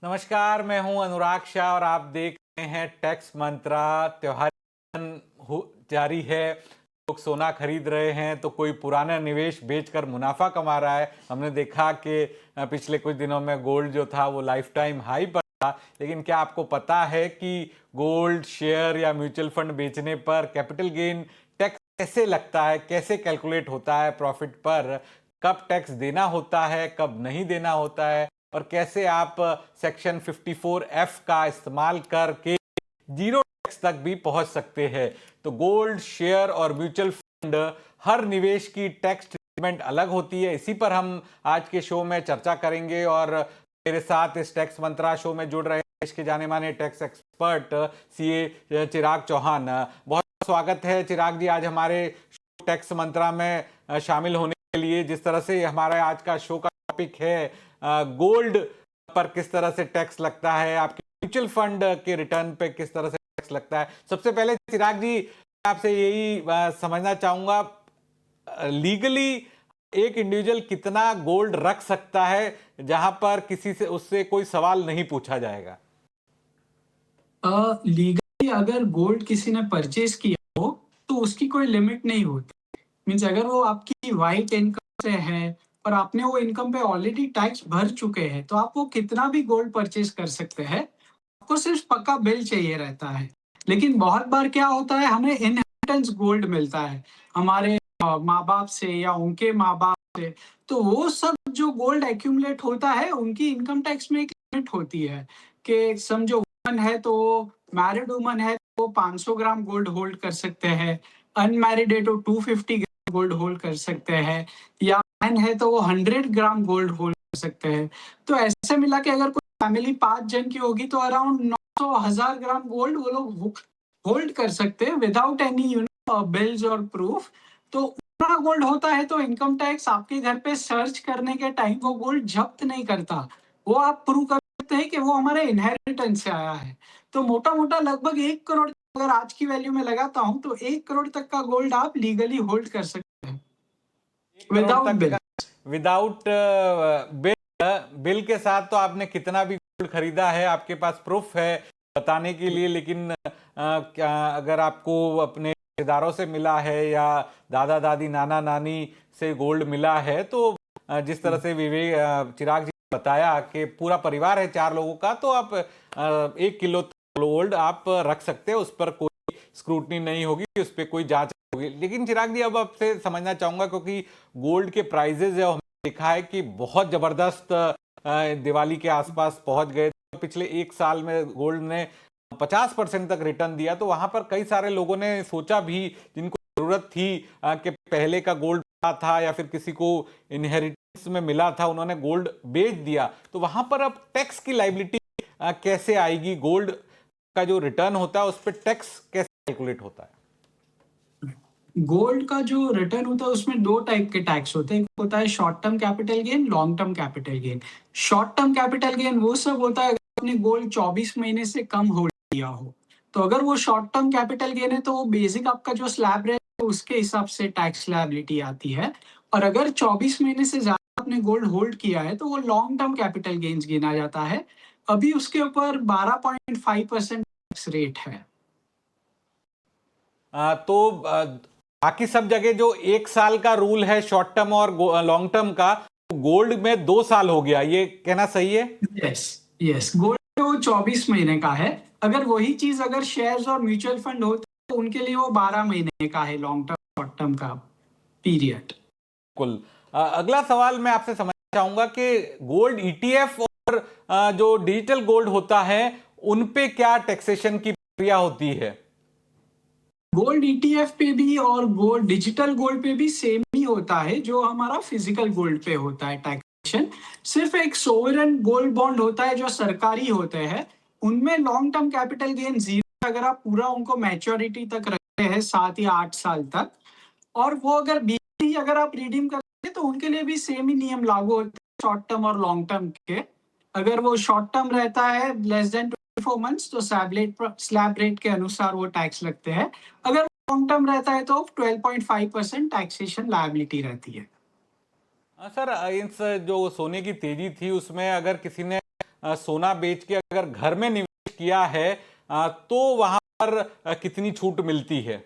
नमस्कार, मैं हूं अनुराग शाह और आप देख रहे हैं टैक्स मंत्रा। त्योहार जारी है। लोग सोना खरीद रहे हैं तो कोई पुराना निवेश बेचकर मुनाफा कमा रहा है। हमने देखा कि पिछले कुछ दिनों में गोल्ड जो था वो लाइफ टाइम हाई पर था। लेकिन क्या आपको पता है कि गोल्ड शेयर या म्यूचुअल फंड बेचने पर कैपिटल गेन टैक्स कैसे लगता है, कैसे कैलकुलेट होता है प्रॉफिट पर, कब टैक्स देना होता है, कब नहीं देना होता है, और कैसे आप सेक्शन 54F का इस्तेमाल करके जीरो टैक्स तक भी पहुंच सकते हैं। तो गोल्ड शेयर और म्यूचुअल फंड, हर निवेश की टैक्स ट्रीटमेंट अलग होती है। इसी पर हम आज के शो में चर्चा करेंगे। और मेरे साथ इस टैक्स मंत्रा शो में जुड़ रहे हैं देश के जाने माने टैक्स एक्सपर्ट सीए चिराग चौहान। बहुत स्वागत है चिराग जी आज हमारे टैक्स मंत्रा में शामिल होने के लिए। जिस तरह से हमारा आज का शो का टॉपिक है गोल्ड पर किस तरह से टैक्स लगता है, आपके म्यूचुअल फंड के रिटर्न पे किस तरह से टैक्स लगता है, सबसे पहले चिराग जी आपसे यही समझना चाहूंगा, लीगली एक इंडिविजुअल कितना गोल्ड रख सकता है जहां पर किसी से उससे कोई सवाल नहीं पूछा जाएगा? लीगली अगर गोल्ड किसी ने परचेज किया हो तो उसकी कोई लिमिट नहीं होती। मीन्स अगर वो आपकी वाइट इनकम से है और आपने वो इनकम पे ऑलरेडी टैक्स भर चुके हैं तो आप वो कितना भी गोल्ड परचेज कर सकते हैं। आपको सिर्फ पक्का बिल चाहिए रहता है। लेकिन बहुत बार क्या होता है, हमें इनहेरिटेंस गोल्ड मिलता है हमारे माँ बाप से या उनके माँ बाप से। तो वो सब जो गोल्ड एक्यूमुलेट होता है उनकी इनकम टैक्स में एक लिमिट होती है कि समझो वुमन है तो मैरिड वुमन है तो 500 ग्राम गोल्ड होल्ड कर सकते हैं, अनमैरिड है तो 250 ग्राम गोल्ड होल्ड कर सकते हैं, या मैन है तो वो 100 ग्राम गोल्ड होल्ड कर सकते हैं। तो ऐसे मिला के अगर कोई फैमिली 5 जन की होगी तो अराउंड 900 1000 ग्राम गोल्ड वो लोग होल्ड कर सकते हैं विदाउट एनी बिल्स और प्रूफ। तो उतना गोल्ड होता है तो इनकम टैक्स आपके घर पे सर्च करने के टाइम वो गोल्ड जब्त नहीं करता। वो आप प्रूव कर सकते हैं कि वो हमारे इनहेरिटेंस से आया है। तो मोटा मोटा लगभग 1 करोड़ अगर आज की वैल्यू में लगाता हूँ तो 1 करोड़ तक का गोल्ड आप लीगली होल्ड कर सकते हैं 1 करोड़ विदाउट तक बिल। का विदाउट बिल। बिल के साथ तो आपने कितना भी गोल्ड खरीदा है आपके पास प्रूफ है बताने के लिए। लेकिन क्या अगर आपको अपने रिश्तेदारों से मिला है या दादा दादी नाना नानी से गोल्ड मिला है तो जिस तरह से विवेक चिराग जी ने बताया कि पूरा परिवार है 4 लोगों का, तो आप 1 किलो गोल्ड आप रख सकते हैं, उस पर कोई स्क्रूटनी नहीं होगी, उस पर कोई जांच होगी। लेकिन चिराग जी अब आपसे समझना चाहूंगा, क्योंकि गोल्ड के प्राइजेज है हमने देखा है कि बहुत जबरदस्त दिवाली के आसपास पहुंच गए। पिछले 1 साल में गोल्ड ने 50% तक रिटर्न दिया। तो वहां पर कई सारे लोगों ने सोचा भी, जिनको जरूरत थी कि पहले का गोल्ड था या फिर किसी को इनहेरिटेंस में मिला था, उन्होंने गोल्ड बेच दिया। तो वहां पर अब टैक्स की लाइबिलिटी कैसे आएगी? गोल्ड का जो रिटर्न होता है उस पर टैक्स कैसे कैलकुलेट होता है? गोल्ड का जो रिटर्न होता है उसमें दो टाइप के टैक्स होते हैं, एक होता है short term capital gain, long term capital gain. Short term capital gain वो सब होता है अगर आपने गोल्ड 24 महीने से कम होल्ड किया हो। तो अगर वो शॉर्ट टर्म कैपिटल गेन है तो वो बेसिक आपका जो स्लैब रेट है उसके हिसाब से टैक्स लायबिलिटी आती है। और अगर 24 महीने से ज्यादा आपने गोल्ड होल्ड किया है तो वो लॉन्ग टर्म कैपिटल गेन्स गिना जाता है। अभी उसके ऊपर 12.5% टैक्स रेट है। तो बाकी सब जगह जो 1 साल का रूल है शॉर्ट टर्म और लॉन्ग टर्म का, गोल्ड में 2 साल हो गया, ये कहना सही है? यस, यस, गोल्ड वो 24 महीने का है। अगर वही चीज अगर शेयर्स और म्यूचुअल फंड होते तो उनके लिए वो 12 महीने का है लॉन्ग टर्म शॉर्ट टर्म का पीरियड। कुल अगला सवाल मैं आपसे समझना चाहूंगा कि गोल्ड ईटीएफ और जो डिजिटल गोल्ड होता है उन पे क्या टैक्सेशन की प्रक्रिया होती है? गोल्ड ईटीएफ पे भी और गोल्ड डिजिटल गोल्ड पे भी सेम ही होता है जो हमारा फिजिकल गोल्ड पे होता है टैक्सेशन। सिर्फ एक सोवरेन गोल्ड बॉन्ड होता है जो सरकारी होते हैं, उनमें long term capital gain zero अगर आप पूरा उनको मैच्योरिटी तक रखते हैं 7 या 8 साल तक। और वो अगर बीच ही अगर आप रिडीम करते हैं तो उनके लिए भी सेम ही नियम लागू होते हैं शॉर्ट टर्म और लॉन्ग टर्म के। अगर वो शॉर्ट टर्म रहता है लेस देन 24 मंथ्स तो स्लैब रेट के अनुसार वो टैक्स लगते हैं। अगर लॉन्ग टर्म रहता है तो 12.5% टैक्सेशन लायबिलिटी रहती है। सर इस जो सोने की तेजी थी उसमें अगर किसी ने सोना बेच के अगर घर में निवेश किया है तो वहां पर कितनी छूट मिलती है?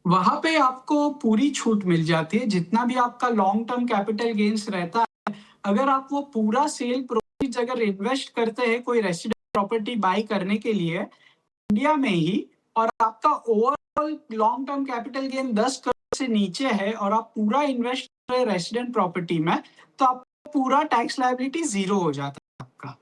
वहां पे आपको पूरी छूट मिल जाती है, जितना भी आपका लॉन्ग टर्म कैपिटल गेन्स रहता है। अगर आप वो पूरा सेल प्रोसीड्स अगर इन्वेस्ट करते हैं कोई रेसिडेंट प्रॉपर्टी बाय करने के लिए इंडिया में ही, और आपका overall long term capital gain 10 crore से नीचे है और आप पूरा इन्वेस्ट कर रहे हैं रेसिडेंट प्रॉपर्टी में, तो आपका पूरा टैक्स लायबिलिटी जीरो हो जाता है आपका।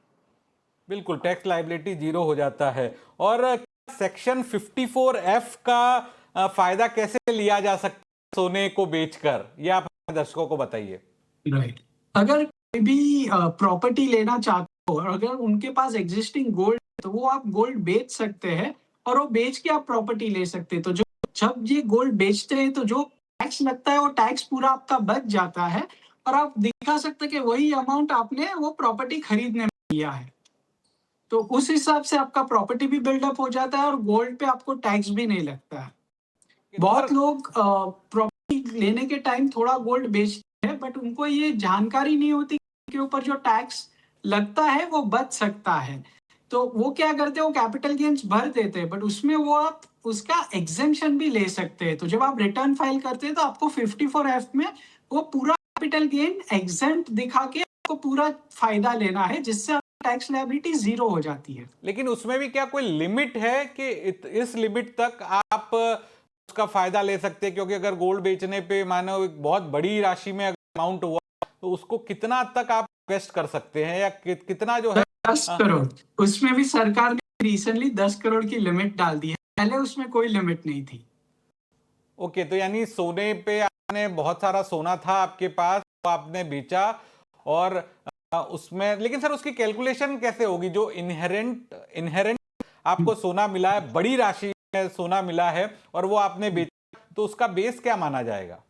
बिल्कुल, टैक्स लायबिलिटी जीरो हो जाता है। और सेक्शन 54F का फायदा कैसे लिया जा सकता है सोने को बेचकर, ये आप हमारे दर्शकों को बताइए। राइट। अगर कोई भी प्रॉपर्टी लेना चाहते हो और अगर उनके पास एग्जिस्टिंग गोल्ड है तो वो आप गोल्ड बेच सकते हैं और वो बेच के आप प्रॉपर्टी ले सकते हैं। तो जो जब ये गोल्ड बेचते हैं तो जो टैक्स लगता है वो टैक्स पूरा आपका बच जाता है और आप दिखा सकते हैं कि वही अमाउंट आपने वो प्रॉपर्टी खरीदने में दिया है। तो उस हिसाब से आपका प्रॉपर्टी भी बिल्डअप हो जाता है और गोल्ड पे आपको टैक्स भी नहीं लगता है। तो बहुत सर, लोग प्रॉपर्टी लेने के टाइम थोड़ा गोल्ड बेचते हैं बट उनको ये जानकारी नहीं होती के ऊपर जो टैक्स लगता है वो बच सकता है। तो वो क्या करते हैं, वो कैपिटल गेन्स भर देते हैं बट उसमें वो आप उसका एग्जेम्पशन भी ले सकते हैं। तो जब आप रिटर्न फाइल करते हैं तो आपको 54F में वो पूरा कैपिटल गेन एग्जेम्प्ट दिखा के आपको पूरा फायदा लेना है, जिससे आपकी टैक्स लायबिलिटी जीरो हो जाती है। लेकिन उसमें भी क्या कोई लिमिट है कि इस लिमिट तक आप उसका फायदा ले सकते हैं? क्योंकि अगर गोल्ड बेचने पे मानो एक बहुत बड़ी राशि में अमाउंट हुआ तो उसको कितना तक आप इन्वेस्ट कर सकते हैं, या कितना जो है 10 करोड़, उसमें भी सरकार ने रिसेंटली 10 करोड़ की लिमिट डाल दी है, पहले उसमें कोई लिमिट नहीं थी। ओके, तो यानी सोने पे आपने बहुत सारा सोना था आपके पास, तो आपने बेचा, और उसमें लेकिन सर उसकी कैलकुलेशन कैसे होगी? जो इनहेरेंट इनहेरेंट आपको सोना मिला है, बड़ी राशि में सोना मिला है और वो आपने बेचा, तो उसका बेस क्या माना जाएगा?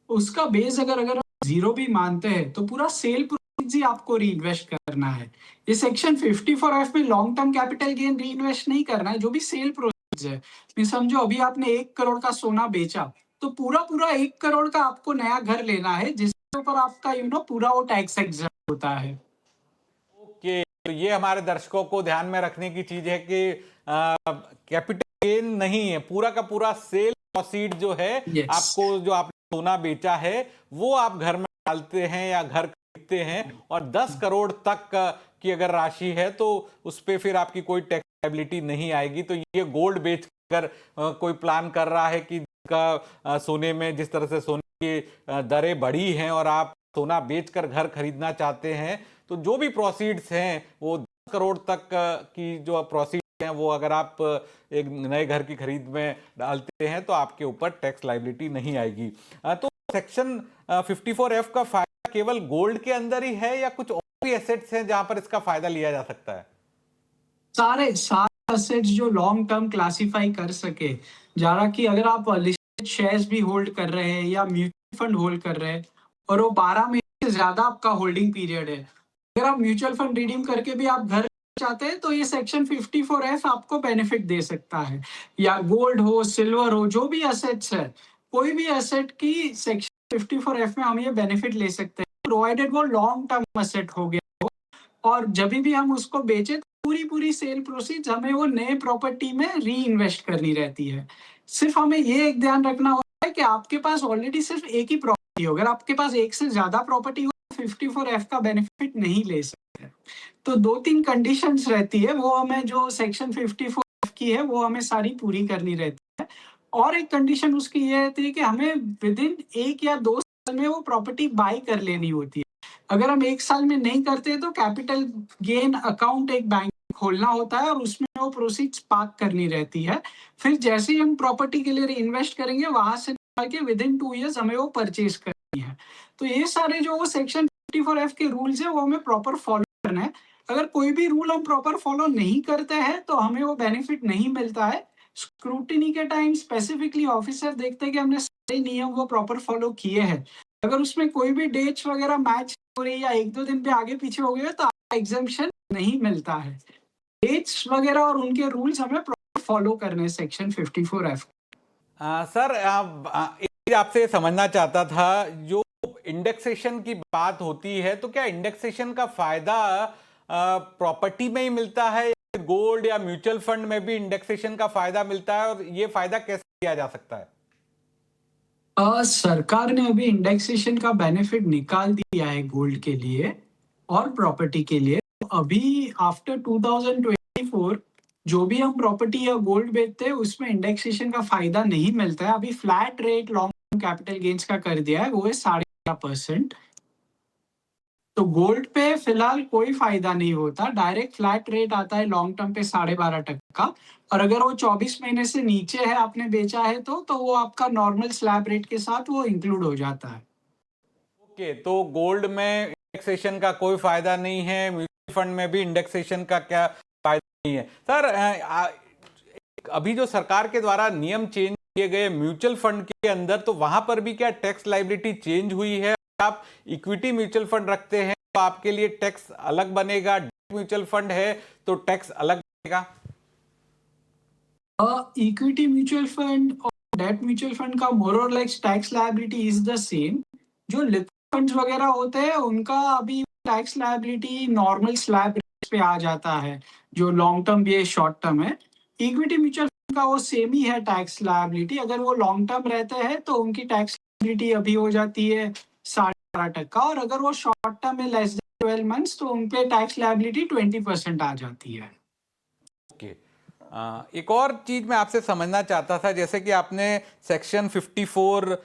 उसका बेस अगर अगर आप जीरो भी मानते हैं तो पूरा सेल प्रोसीड्स ही आपको री इन्वेस्ट करना है। ये सेक्शन 54F में लॉन्ग टर्म कैपिटल गेन री इन्वेस्ट नहीं करना है, जो भी सेल प्रोसीड्स है। मैं समझो अभी आपने 1 करोड़ का सोना बेचा तो पूरा पूरा 1 करोड़ का आपको नया घर लेना है, जिसके ऊपर आपका पूरा वो टैक्स एग्जम्प्ट होता है। ओके, तो ये हमारे दर्शकों को ध्यान में रखने की चीज है कि कैपिटल गेन नहीं है, पूरा का पूरा सेल प्रोसीड जो है, यस। आपको जो आपने सोना बेचा है वो आप घर में डालते हैं या घर खरीदते हैं, और 10 करोड़ तक की अगर राशि है तो उस पर फिर आपकी कोई टैक्स लायबिलिटी नहीं आएगी। तो ये गोल्ड बेच कर कोई प्लान कर रहा है कि सोने में जिस तरह से सोने की दरें बढ़ी हैं और आप सोना बेचकर घर खरीदना चाहते हैं, तो जो भी प्रोसीड्स हैं वो 10 करोड़ तक की जो प्रोसीड्स हैं वो अगर आप एक नए घर की खरीद में डालते हैं तो आपके ऊपर टैक्स लायबिलिटी नहीं आएगी। तो सेक्शन 54F का फायदा केवल गोल्ड के अंदर ही है या कुछ और भी एसेट्स हैं जहां पर इसका फायदा लिया जा सकता है? सारे सारे असेट्स जो लॉन्ग टर्म क्लासिफाई कर सके, जरा कि अगर आप लिस्टेड शेयर्स भी होल्ड कर रहे हैं या म्यूचुअल फंड होल्ड कर रहे हैं और वो 12 महीने से ज्यादा आपका होल्डिंग पीरियड है, अगर आप म्यूचुअल फंड रिडीम करके भी आप घर चाहते हैं तो ये सेक्शन 54F आपको बेनिफिट दे सकता है। या गोल्ड हो, सिल्वर हो, जो भी असेट्स है, कोई भी असेट की सेक्शन 54F में हम ये बेनिफिट ले सकते हैं, प्रोवाइडेड वो लॉन्ग टर्म असेट हो गया। और जब भी हम उसको बेचे तो पूरी पूरी सेल प्रोसीड्स हमें वो नए प्रॉपर्टी में री इन्वेस्ट करनी रहती है। सिर्फ हमें ये एक ध्यान रखना होता है कि आपके पास ऑलरेडी सिर्फ एक ही प्रॉपर्टी हो, अगर आपके पास एक से ज्यादा प्रॉपर्टी हो 54F का बेनिफिट नहीं ले सकते। तो 2-3 कंडीशंस रहती है, वो हमें जो सेक्शन 54F की है वो हमें सारी पूरी करनी रहती है। और एक कंडीशन उसकी ये रहती है कि हमें विद इन 1 या 2 साल में वो प्रॉपर्टी बाय कर लेनी होती है। अगर हम 1 साल में नहीं करते तो कैपिटल गेन अकाउंट एक बैंक खोलना होता है और उसमें वो प्रोसीड्स पार्क करनी रहती है। फिर जैसे ही हम प्रॉपर्टी के लिए इन्वेस्ट करेंगे वहां से निकाल के विद इन 2 इयर्स हमें वो परचेज करनी है। तो ये सारे जो वो सेक्शन 54F के रूल्स है वो हमें प्रॉपर फॉलो करना है। अगर कोई भी रूल हम प्रॉपर फॉलो नहीं करते हैं तो हमें वो बेनिफिट नहीं मिलता है। स्क्रूटिनी के टाइम स्पेसिफिकली ऑफिसर देखते हैं कि हमने सारे नियम वो प्रॉपर फॉलो किए हैं। अगर उसमें कोई भी डेट्स वगैरह मैच हो रही है या 1-2 दिन पे आगे पीछे हो गए तो आपको एग्जम्पशन नहीं मिलता है। डेट्स वगैरह और उनके रूल्स हमें प्रॉपर फॉलो करने हैं सेक्शन 54F। सर, एक चीज आपसे समझना चाहता था, जो इंडेक्सेशन की बात होती है तो क्या इंडेक्सेशन का फायदा प्रॉपर्टी में ही मिलता है या गोल्ड या म्यूचुअल फंड में भी इंडेक्सेशन का फायदा मिलता है, और ये फायदा कैसे किया जा सकता है? सरकार ने अभी इंडेक्सेशन का बेनिफिट निकाल दिया है गोल्ड के लिए और प्रॉपर्टी के लिए। तो अभी आफ्टर 2024 जो भी हम प्रॉपर्टी या गोल्ड बेचते हैं उसमें इंडेक्सेशन का फायदा नहीं मिलता है। अभी flat rate long term capital gains का कर दिया है, वो है 12.5%। तो गोल्ड पे फिलहाल कोई फायदा नहीं होता, डायरेक्ट फ्लैट रेट आता है लॉन्ग टर्म पे 12.5% का। और अगर वो 24 महीने से नीचे है आपने बेचा है तो वो आपका नॉर्मल स्लैब रेट के साथ वो इंक्लूड हो जाता है। ओके, तो गोल्ड में इंडेक्सेशन का कोई फायदा नहीं है, म्यूचुअल फंड में भी इंडेक्सेशन का क्या फायदा नहीं है सर? अभी जो सरकार के द्वारा नियम चेंज किए गए म्यूचुअल फंड के अंदर, तो वहां पर भी क्या टैक्स लायबिलिटी चेंज हुई है? आप इक्विटी म्यूचुअल फंड रखते हैं तो आपके लिए टैक्स अलग बनेगा, म्यूचुअल फंड है तो टैक्स अलग बनेगा? इक्विटी म्यूचुअल फंड और डेट म्यूचुअल फंड का मोर और less tax liability is the same. जो लिक्विड फंड्स वगैरह होते हैं उनका अभी tax liability normal slab rate पे आ जाता है, जो लॉन्ग टर्म भी है शॉर्ट टर्म है। इक्विटी म्यूचुअल फंड का वो सेम ही है टैक्स लायबिलिटी। अगर वो लॉन्ग टर्म रहते हैं तो उनकी टैक्स लायबिलिटी अभी हो जाती है 12.5%, और अगर वो शॉर्ट टर्म है लेस देन 12 मंथ्स तो उन पे टैक्स लायबिलिटी 20% आ जाती है। ओके, एक और चीज मैं आपसे समझना चाहता था, जैसे कि आपने सेक्शन 54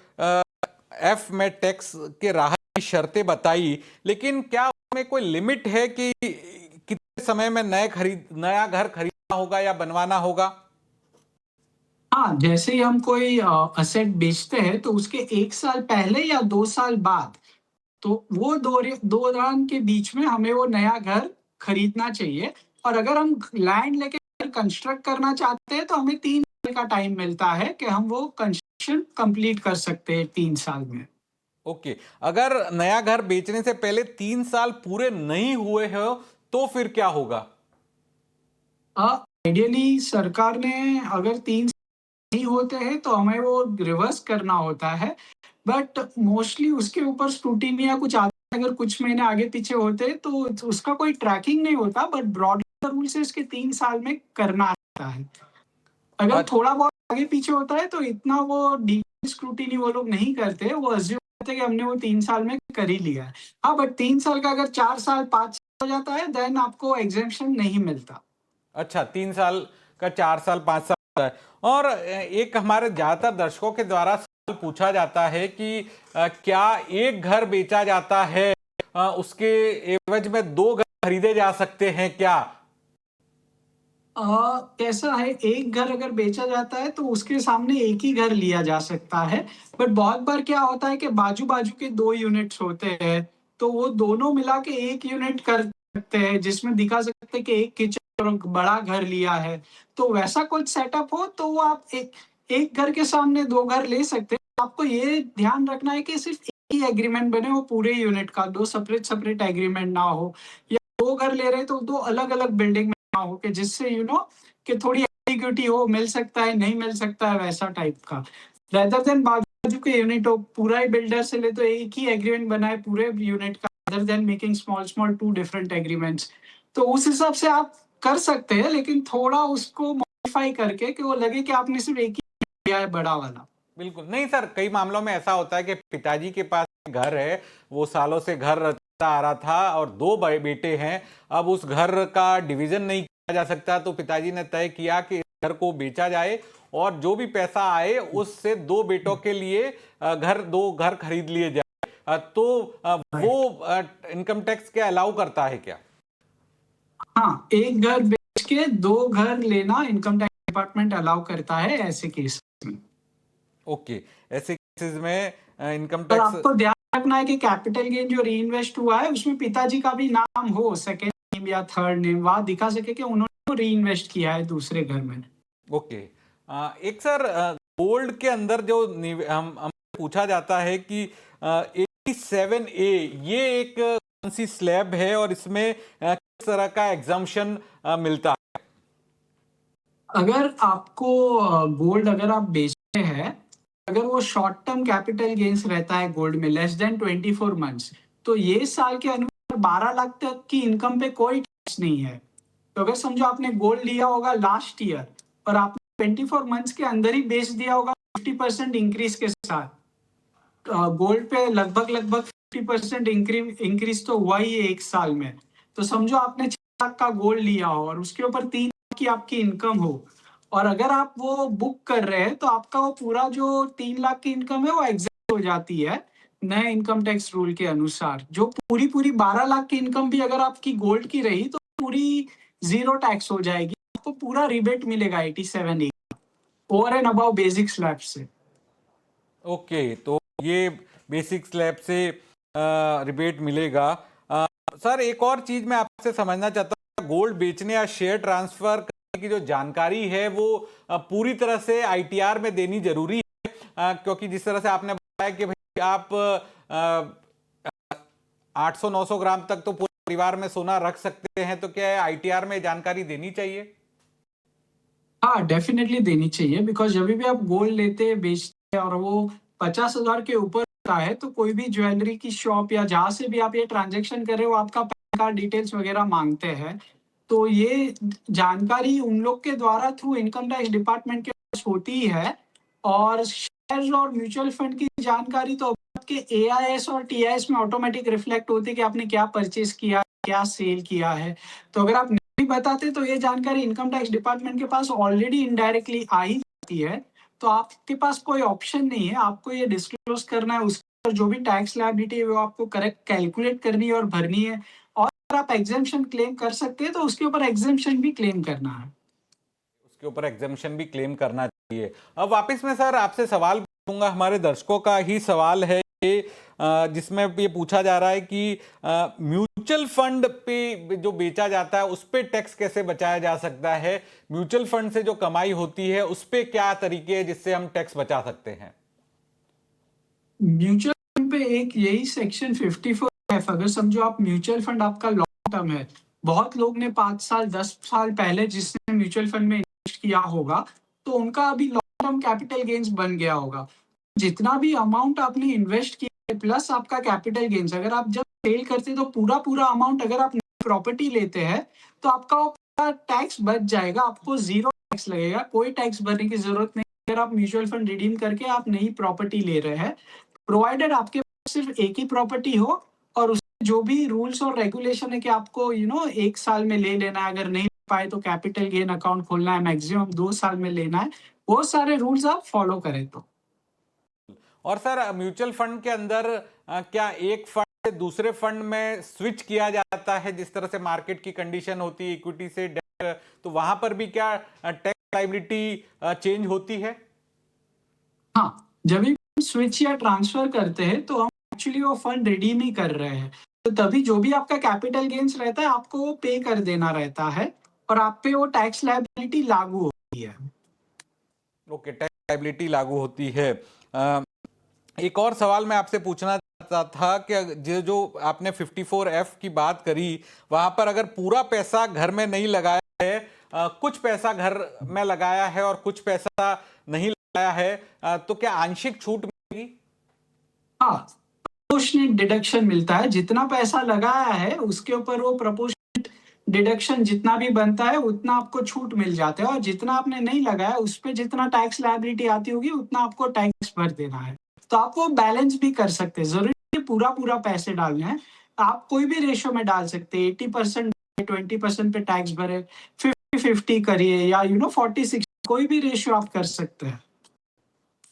एफ में टैक्स के राहत की शर्तें बताई, लेकिन क्या उसमें कोई लिमिट है कि कितने समय में नया घर खरीदना होगा या बनवाना होगा? हाँ, जैसे ही हम कोई असेट बेचते हैं तो उसके 1 साल पहले या 2 साल बाद, तो वो दौरान के बीच में हमें वो नया घर खरीदना चाहिए। और अगर हम लैंड लेके कंस्ट्रक्ट करना चाहते हैं तो हमें 3 साल का टाइम मिलता है कि हम वो कंस्ट्रक्शन कंप्लीट कर सकते हैं 3 साल में। ओके, अगर नया घर बेचने से पहले 3 साल पूरे नहीं हुए हो तो फिर क्या होगा? आइडियली सरकार ने अगर 3 नहीं होते हैं तो हमें वो रिवर्स करना होता है, बट मोस्टली उसके ऊपर स्क्रूटिनी या कुछ आता है। अगर कुछ महीने आगे पीछे होते हैं तो उसका कोई ट्रैकिंग नहीं होता, बट ब्रॉड रूल से इसके 3 साल में करना आता है। अगर थोड़ा बहुत आगे पीछे होता है तो इतना वो डीप स्क्रूटिनी वो लोग नहीं करते, वो अज्यूम करते हैं कि हमने वो 3 साल में कर ही लिया है। हाँ, बट 3 साल का अगर 4 साल 5 साल हो जाता है देन आपको एग्जेम्पशन नहीं मिलता। अच्छा, 3 साल का 4 साल 5 साल होता है। और एक हमारे ज्यादातर दर्शकों के द्वारा सवाल पूछा जाता है कि क्या एक घर बेचा जाता है, उसके एवज में 2 घर खरीदे जा सकते हैं क्या? कैसा है, एक घर अगर बेचा जाता है तो उसके सामने एक ही घर लिया जा सकता है। बट बहुत बार क्या होता है कि बाजू-बाजू के 2 यूनिट्स होते हैं, तो वो दोनों मिला के 1 यूनिट कर सकते हैं, जिसमें दिखा सकते हैं कि एक किचन और एक बड़ा घर लिया है। तो वैसा कुछ सेटअप हो तो वो आप एक एक घर के सामने 2 घर ले सकते हैं। आपको ये ध्यान रखना है कि सिर्फ एक ही एग्रीमेंट बने वो पूरे यूनिट का, 2 सेपरेट-सेपरेट एग्रीमेंट ना हो, या 2 घर ले रहे हैं तो 2 अलग-अलग बिल्डिंग में ना हो, कि जिससे कि थोड़ी एambiguity हो, मिल सकता है, नहीं मिल सकता है, वैसा टाइप का। रेदर देन बाजू के यूनिट हो, पूरा ही बिल्डर से ले तो एक ही एग्रीमेंट बनाए पूरे यूनिट का, rather than making small small 2 different agreements. तो उस हिसाब से आप कर सकते हैं, लेकिन थोड़ा उसको मॉडिफाई करके कि वो लगे कि आपने सिर्फ एक ही लिया है बड़ा वाला। बिल्कुल नहीं सर, कई मामलों में ऐसा होता है कि पिताजी के पास घर है, वो सालों से घर चलता आ रहा था और 2 बेटे हैं। अब उस घर का डिवीजन नहीं किया जा सकता, तो पिताजी ने तय किया कि इस घर को बेचा जाए और जो भी पैसा आए उससे 2 बेटों के लिए 2 घर खरीद लिए जाए। तो राइट। वो इनकम टैक्स क्या अलाउ करता है क्या? हाँ, एक घर बेच के 2 घर लेना इनकम टैक्स डिपार्टमेंट अलाउ करता है ऐसे केस में। ओके, ऐसे केसेस में इनकम पर टैक्स। आपको ध्यान रखना है कि कैपिटल गेन जो रीइन्वेस्ट हुआ है उसमें पिताजी का भी नाम हो, सेकंड नेम या थर्ड नेम, वहां दिखा सके कि उन्होंने रीइन्वेस्ट किया है दूसरे घर में। ओके, एक सर, गोल्ड के अंदर जो हम पूछा जाता है कि 87A ये एक कौन सी स्लैब है और इसमें किस तरह का एग्जाम्पशन मिलता है? अगर आपको गोल्ड अगर आप बेचते हैं अगर वो शॉर्ट टर्म कैपिटल गेन्स रहता है गोल्ड में लेस देन 24 मंथ्स, तो ये साल के अनुसार 12 लाख तक की इनकम पे कोई टैक्स नहीं है। तो अगर समझो आपने गोल्ड लिया होगा लास्ट ईयर और आपने 24 मंथ्स के अंदर ही बेच दिया होगा 50% इंक्रीज के साथ, गोल्ड पे लगभग लगभग 50% इंक्रीज तो हुआ ही है एक साल में। तो समझो आपने 6 लाख का गोल्ड लिया हो और उसके ऊपर 3 लाख की आपकी इनकम हो, और अगर आप वो बुक कर रहे हैं तो आपका वो पूरा जो 3 लाख की इनकम है वो एग्जैक्ट हो जाती है नए इनकम टैक्स रूल के अनुसार। जो पूरी पूरी 12 लाख की इनकम भी अगर आपकी गोल्ड की रही तो पूरी जीरो टैक्स हो जाएगी, आपको पूरा रिबेट मिलेगा 87 over and above basic slab से। ओके, तो ये बेसिक स्लैब से रिबेट मिलेगा। सर, एक और चीज मैं आपसे समझना चाहता हूँ, गोल्ड बेचने या शेयर ट्रांसफर करने की जो जानकारी है वो पूरी तरह से आईटीआर में देनी जरूरी है, क्योंकि जिस तरह से आपने बताया कि भाई आप 800-900 ग्राम तक तो पूरे परिवार में सोना रख सकते हैं, तो क्या आईटीआर में जानकारी देनी चाहिए? हाँ, डेफिनेटली देनी चाहिए, बिकॉज़ जभी भी आप गोल्ड लेते हैं, बेचते हैं और वो 50,000 के ऊपर होता है, तो कोई भी ज्वेलरी की शॉप या जहाँ से भी आप ये ट्रांज़ैक्शन कर रहे हो, आपका पैन कार्ड डिटेल्स वगैरह माँगते हैं। तो ये जानकारी उन लोग के द्वारा थ्रू इनकम टैक्स डिपार्टमेंट के पास होती ही है, और शेयर्स और म्यूचुअल फंड की जानकारी तो आपके एआईएस और टीआईएस में ऑटोमेटिक रिफ्लेक्ट होती है कि आपने क्या परचेज़ किया, क्या सेल किया है। तो अगर आप नहीं बताते तो ये जानकारी इनकम टैक्स डिपार्टमेंट के पास ऑलरेडी इनडायरेक्टली आ ही जाती है। तो आपके पास कोई ऑप्शन नहीं है, आपको ये डिस्क्लोज करना है, उसके ऊपर जो भी टैक्स लायबिलिटी है वो आपको करेक्ट कैलकुलेट करनी है और भरनी है। और अगर आप एग्जेम्पशन क्लेम कर सकते हैं तो उसके ऊपर एग्जेम्पशन भी क्लेम करना है। उसके ऊपर एग्जामिशन भी क्लेम करना चाहिए। अब वापस में सर आपसे सवाल पूछूंगा, हमारे दर्शकों का ही सवाल है ये, जिसमें ये पूछा जा रहा है कि म्यूचुअल फंड पे जो बेचा जाता है उस पे टैक्स कैसे बचाया जा सकता है? म्यूचुअल फंड से जो कमाई होती है उस पे क्या तरीके हैं जिससे हम टैक्स बचा सकते हैं? म्यूचुअल फंड पे एक यही सेक्शन 54 एफ, अगर समझो आप म्यूचुअल फंड आपका लॉन्ग टर्म है, बहुत लोग ने 5 साल 10 साल पहले जिसने म्यूचुअल फंड में इन्वेस्ट किया होगा, तो उनका अभी लॉन्ग टर्म कैपिटल गेन्स बन गया होगा। जितना भी अमाउंट आपने इन्वेस्ट किया है प्लस आपका कैपिटल गेन्स, अगर आप जब सेल करते हैं तो पूरा पूरा अमाउंट अगर आप प्रॉपर्टी लेते हैं तो आपका वो पूरा टैक्स बच जाएगा, आपको जीरो टैक्स लगेगा, कोई टैक्स भरने की जरूरत नहीं अगर आप म्यूचुअल फंड रिडीम करके आप नई प्रॉपर्टी ले रहे हैं, प्रोवाइडेड आपके पास सिर्फ एक ही प्रॉपर्टी हो और उसमें जो भी रूल्स और रेगुलेशन है कि आपको एक साल में ले लेना है, अगर नहीं पाए तो कैपिटल गेन अकाउंट खोलना है, मैक्सिमम 2 साल में लेना है, वो सारे रूल्स आप फॉलो करें तो। और सर म्यूचुअल फंड के अंदर क्या एक फंड से दूसरे फंड में स्विच किया जाता है, जिस तरह से मार्केट की कंडीशन होती है इक्विटी से डेट, तो वहां पर भी क्या टैक्स लायबिलिटी चेंज होती है? हाँ, जब भी स्विच या ट्रांसफर करते हैं तो हम एक्चुअली वो फंड रिडीम ही कर रहे हैं। तो तभी जो भी आपका कैपिटल गेन्स रहता है आपको वो पे कर देना रहता है और आप पे वो टैक्स लायबिलिटी लागू होती है। ओके, टैक्स लायबिलिटी लागू होती है। अ, एक और सवाल मैं आपसे पूछना चाहता था कि जो जो आपने 54F की बात करी, वहां पर अगर पूरा पैसा घर में नहीं लगाया है, कुछ पैसा घर में लगाया है और कुछ पैसा नहीं लगाया है, तो क्या आंशिक छूट मिलेगी? हाँ, प्रोपोर्शनेट डिडक्शन मिलता है, जितना पैसा लगाया है उसके ऊपर वो प्रोपोर्शनेट डिडक्शन जितना भी बनता है उतना आपको छूट मिल जाता है, और जितना आपने नहीं लगाया उस पे जितना टैक्स लायबिलिटी आती होगी उतना आपको टैक्स भर देना है। तो आप वो बैलेंस भी कर सकते हैं, जरूरी नहीं पूरा पूरा पैसे डालने हैं, आप कोई भी रेशियो में डाल सकते हैं, 80% 20% पे टैक्स भरे, 50-50 करिए, या 40-60, कोई भी रेशियो आप कर सकते हैं।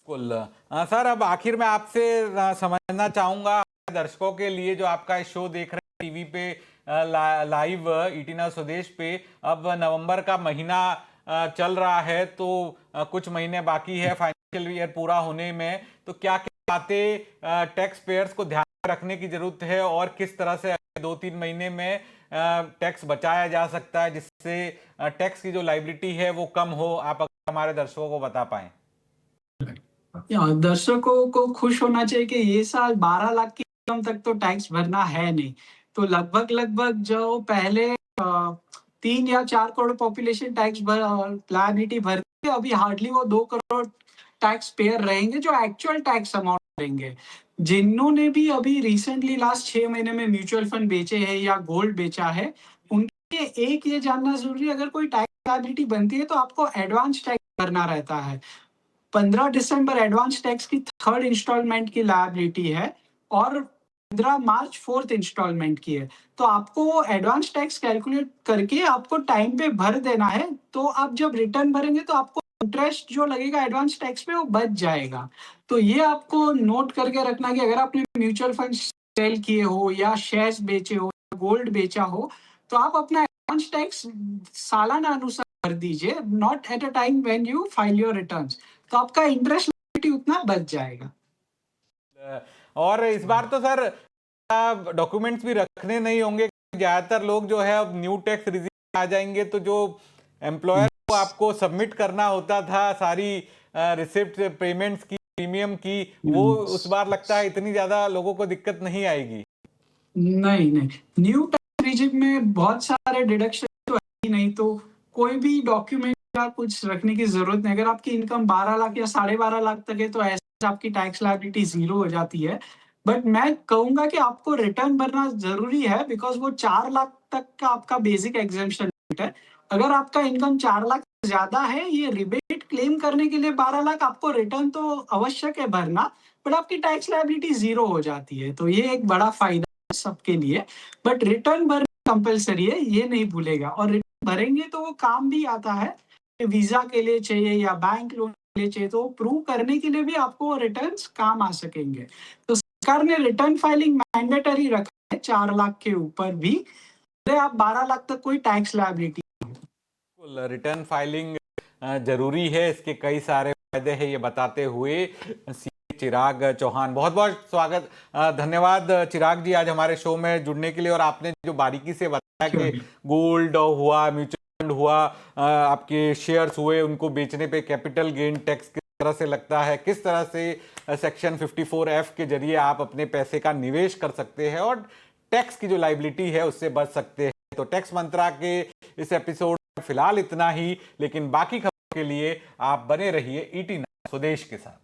कुल सर, अब आखिर में आपसे समझना चाहूंगा दर्शकों के लिए जो आपका शो देख रहे हैं टीवी पे लाइव ईटीना स्वदेश पे, अब नवंबर का महीना चल रहा है, तो कुछ महीने बाकी है फाइनेंशियल ईयर पूरा होने में, तो क्या क्या बातें टैक्स पेयर्स को ध्यान में रखने की जरूरत है और किस तरह से अगले 2-3 महीने में टैक्स बचाया जा सकता है जिससे टैक्स की जो लाइबिलिटी है वो कम हो, आप अगर हमारे दर्शकों को बता पाएं। दर्शकों को खुश होना चाहिए कि ये साल 12 लाख की इनकम तक तो टैक्स भरना है नहीं। तो लगभग लगभग जो पहले 3 या 4 करोड़ पॉपुलेशन टैक्स लायबिलिटी भरती है, अभी हार्डली वो 2 करोड़ टैक्स पेयर रहेंगे जो एक्चुअल टैक्स अमाउंट देंगे। जिन्होंने भी अभी रिसेंटली लास्ट 6 महीने में म्यूचुअल फंड बेचे हैं या गोल्ड बेचा है, उनके एक ये जानना ज़रूरी है, अगर कोई टैक्स लायबिलिटी बनती है तो आपको एडवांस टैक्स भरना रहता है। 15 दिसंबर एडवांस टैक्स की 3rd इंस्टॉलमेंट की लायबिलिटी है और 15 मार्च 4th इंस्टॉलमेंट की है। तो आपको एडवांस टैक्स कैलकुलेट करके आपको टाइम पे भर देना है, तो आप जब रिटर्न भरेंगे तो आपको इंटरेस्ट जो लगेगा एडवांस टैक्स पे वो बच जाएगा। तो ये आपको नोट करके रखना कि अगर आपने म्यूचुअल फंड सेल किए हो या शेयर्स बेचे हो, गोल्ड बेचा हो, तो आप अपना एडवांस टैक्स सालाना अनुसार भर दीजिए, not at a time when you file your returns. तो आपका इंटरेस्ट लायबिलिटी उतना बच जाएगा। और इस बार तो सर डॉक्यूमेंट्स भी रखने नहीं होंगे, ज्यादातर लोग जो है अब न्यू टैक्स रिजीम आ जाएंगे, तो जो एम्प्लॉयर को आपको सबमिट करना होता था सारी रिसिप्ट पेमेंट्स की, प्रीमियम की, वो उस बार लगता है इतनी ज्यादा लोगों को दिक्कत नहीं आएगी। नहीं, नहीं। न्यू टैक्स रिजिम में बहुत सारे डिडक्शन तो है ही नहीं, तो कोई भी डॉक्यूमेंट या कुछ रखने की ज़रूरत नहीं। अगर आपकी इनकम 12 लाख या साढ़े 12 लाख तक है, तो ऐसे आपकी टैक्स लायबिलिटी ज़ीरो हो जाती है। बट मैं कहूँगा कि आपको रिटर्न भरना ज़रूरी है, बिकॉज़ वो 4 लाख तक का आपका बेसिक एग्ज़म्पशन लिमिट है। अगर आपका इनकम 4 लाख से ज़्यादा है, ये रिबेट क्लेम करने के लिए 12 लाख आपको रिटर्न तो आवश्यक है भरना, बट आपकी टैक्स लायबिलिटी ज़ीरो हो जाती है। तो ये एक बड़ा फ़ायदा है सबके लिए। बट रिटर्न भरना कंपल्सरी है, ये नहीं भूलेगा, और रिटर्न भरेंगे तो वो काम भी आता है। वीज़ा के लिए चाहिए या बैंक लोन के लिए चाहिए, तो प्रूव करने के लिए भी आपको रिटर्न्स काम आ सकेंगे। तो सरकार ने रिटर्न फाइलिंग मैंडेटरी रखा है 4 लाख के ऊपर भी, भले आप 12 लाख तक कोई टैक्स लायबिलिटी। रिटर्न फाइलिंग जरूरी है, इसके कई सारे फायदे हैं, ये बताते हुए चिराग चौहान, बहुत बहुत स्वागत, धन्यवाद चिराग जी आज हमारे शो में जुड़ने के लिए। और आपने जो बारीकी से बताया कि गोल्ड हुआ, म्यूचुअल फंड हुआ, आपके शेयर्स हुए, उनको बेचने पे कैपिटल गेन टैक्स किस तरह से लगता है, किस तरह से सेक्शन 54F के जरिए आप अपने पैसे का निवेश कर सकते हैं और टैक्स की जो लाइबिलिटी है उससे बच सकते हैं। तो टैक्स मंत्रा के इस एपिसोड फिलहाल इतना ही, लेकिन बाकी खबरों के लिए आप बने रहिए ET स्वदेश के साथ।